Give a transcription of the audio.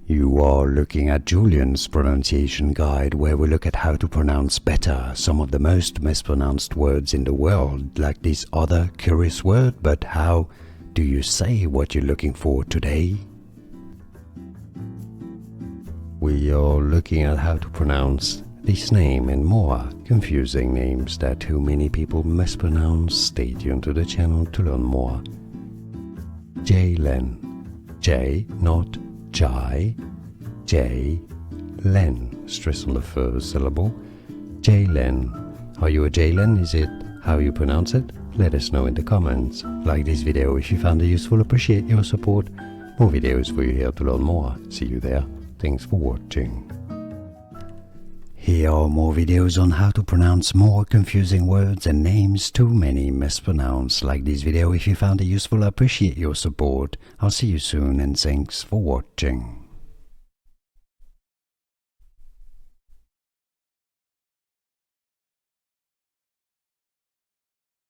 You are looking at Julian's pronunciation guide, where we look at how to pronounce better some of the most mispronounced words in the world, like this other curious word. But how do you say what you're looking for today? We are looking at how to pronounce this name and more confusing names that too many people mispronounce. Stay tuned to the channel to learn more. Jailyn. J, not Jai. Jailyn. Stress on the first syllable. Jailyn. Are you a Jailyn? Is it how you pronounce it? Let us know in the comments. Like this video if you found it useful. Appreciate your support. More videos for you here to learn more. See you there. Thanks for watching. Here are more videos on how to pronounce more confusing words and names too many mispronounced. Like this video if you found it useful. Appreciate your support. I'll see you soon and thanks for watching.